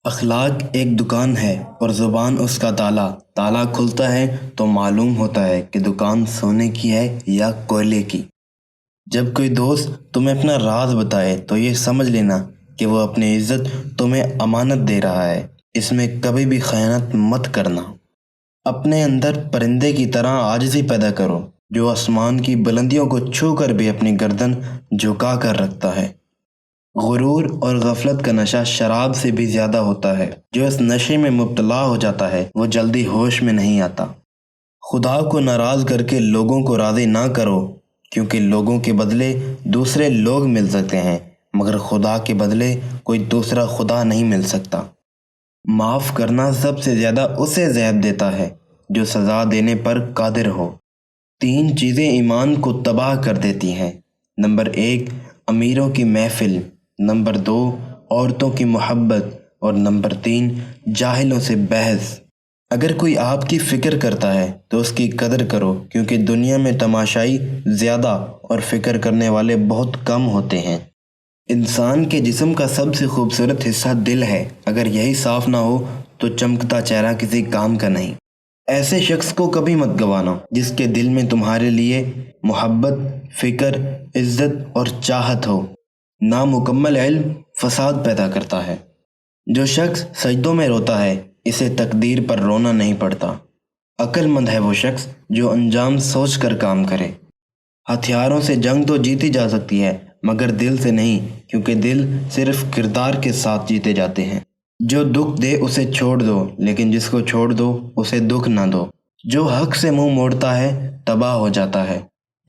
اخلاق ایک دکان ہے اور زبان اس کا تالا۔ تالا کھلتا ہے تو معلوم ہوتا ہے کہ دکان سونے کی ہے یا کوئلے کی۔ جب کوئی دوست تمہیں اپنا راز بتائے تو یہ سمجھ لینا کہ وہ اپنی عزت تمہیں امانت دے رہا ہے۔ اس میں کبھی بھی خیانت مت کرنا۔ اپنے اندر پرندے کی طرح عاجزی پیدا کرو جو آسمان کی بلندیوں کو چھو کر بھی اپنی گردن جھکا کر رکھتا ہے۔ غرور اور غفلت کا نشہ شراب سے بھی زیادہ ہوتا ہے۔ جو اس نشے میں مبتلا ہو جاتا ہے وہ جلدی ہوش میں نہیں آتا۔ خدا کو ناراض کر کے لوگوں کو راضی نہ کرو، کیونکہ لوگوں کے بدلے دوسرے لوگ مل سکتے ہیں مگر خدا کے بدلے کوئی دوسرا خدا نہیں مل سکتا۔ معاف کرنا سب سے زیادہ اسے زیب دیتا ہے جو سزا دینے پر قادر ہو۔ 3 چیزیں ایمان کو تباہ کر دیتی ہیں۔ نمبر 1 امیروں کی محفل، نمبر 2 عورتوں کی محبت اور نمبر 3 جاہلوں سے بحث۔ اگر کوئی آپ کی فکر کرتا ہے تو اس کی قدر کرو، کیونکہ دنیا میں تماشائی زیادہ اور فکر کرنے والے بہت کم ہوتے ہیں۔ انسان کے جسم کا سب سے خوبصورت حصہ دل ہے۔ اگر یہی صاف نہ ہو تو چمکتا چہرہ کسی کام کا نہیں۔ ایسے شخص کو کبھی مت گوانا جس کے دل میں تمہارے لیے محبت، فکر، عزت اور چاہت ہو۔ نامکمل علم فساد پیدا کرتا ہے۔ جو شخص سجدوں میں روتا ہے اسے تقدیر پر رونا نہیں پڑتا۔ عقل مند ہے وہ شخص جو انجام سوچ کر کام کرے۔ ہتھیاروں سے جنگ تو جیتی جا سکتی ہے مگر دل سے نہیں، کیونکہ دل صرف کردار کے ساتھ جیتے جاتے ہیں۔ جو دکھ دے اسے چھوڑ دو، لیکن جس کو چھوڑ دو اسے دکھ نہ دو۔ جو حق سے منہ موڑتا ہے تباہ ہو جاتا ہے۔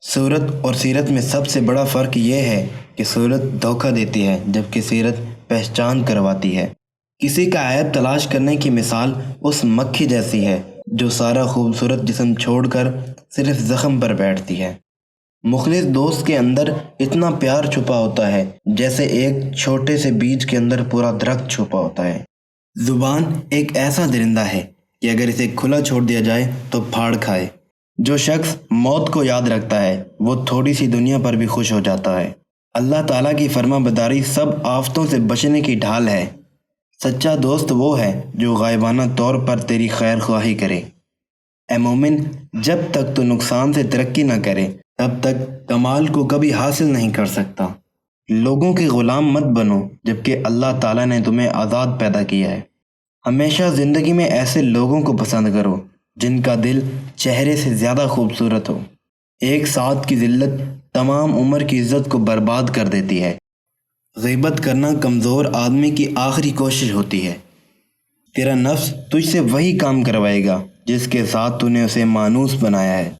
صورت اور سیرت میں سب سے بڑا فرق یہ ہے کہ صورت دھوکہ دیتی ہے جبکہ سیرت پہچان کرواتی ہے۔ کسی کا عیب تلاش کرنے کی مثال اس مکھی جیسی ہے جو سارا خوبصورت جسم چھوڑ کر صرف زخم پر بیٹھتی ہے۔ مخلص دوست کے اندر اتنا پیار چھپا ہوتا ہے جیسے ایک چھوٹے سے بیج کے اندر پورا درخت چھپا ہوتا ہے۔ زبان ایک ایسا درندہ ہے کہ اگر اسے کھلا چھوڑ دیا جائے تو پھاڑ کھائے۔ جو شخص موت کو یاد رکھتا ہے وہ تھوڑی سی دنیا پر بھی خوش ہو جاتا ہے۔ اللہ تعالیٰ کی فرما برداری سب آفتوں سے بچنے کی ڈھال ہے۔ سچا دوست وہ ہے جو غائبانہ طور پر تیری خیر خواہی کرے۔ اے مومن، جب تک تو نقصان سے ترقی نہ کرے تب تک کمال کو کبھی حاصل نہیں کر سکتا۔ لوگوں کے غلام مت بنو جبکہ اللہ تعالیٰ نے تمہیں آزاد پیدا کیا ہے۔ ہمیشہ زندگی میں ایسے لوگوں کو پسند کرو جن کا دل چہرے سے زیادہ خوبصورت ہو۔ ایک ساتھ کی ذلت تمام عمر کی عزت کو برباد کر دیتی ہے۔ غیبت کرنا کمزور آدمی کی آخری کوشش ہوتی ہے۔ تیرا نفس تجھ سے وہی کام کروائے گا جس کے ساتھ تو نے اسے مانوس بنایا ہے۔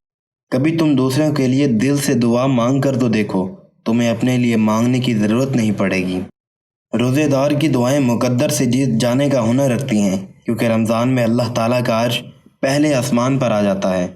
کبھی تم دوسروں کے لیے دل سے دعا مانگ کر تو دیکھو، تمہیں اپنے لیے مانگنے کی ضرورت نہیں پڑے گی۔ روزے دار کی دعائیں مقدر سے جیت جانے کا ہنر رکھتی ہیں، کیونکہ رمضان میں اللہ تعالیٰ کا عرش پہلے آسمان پر آ جاتا ہے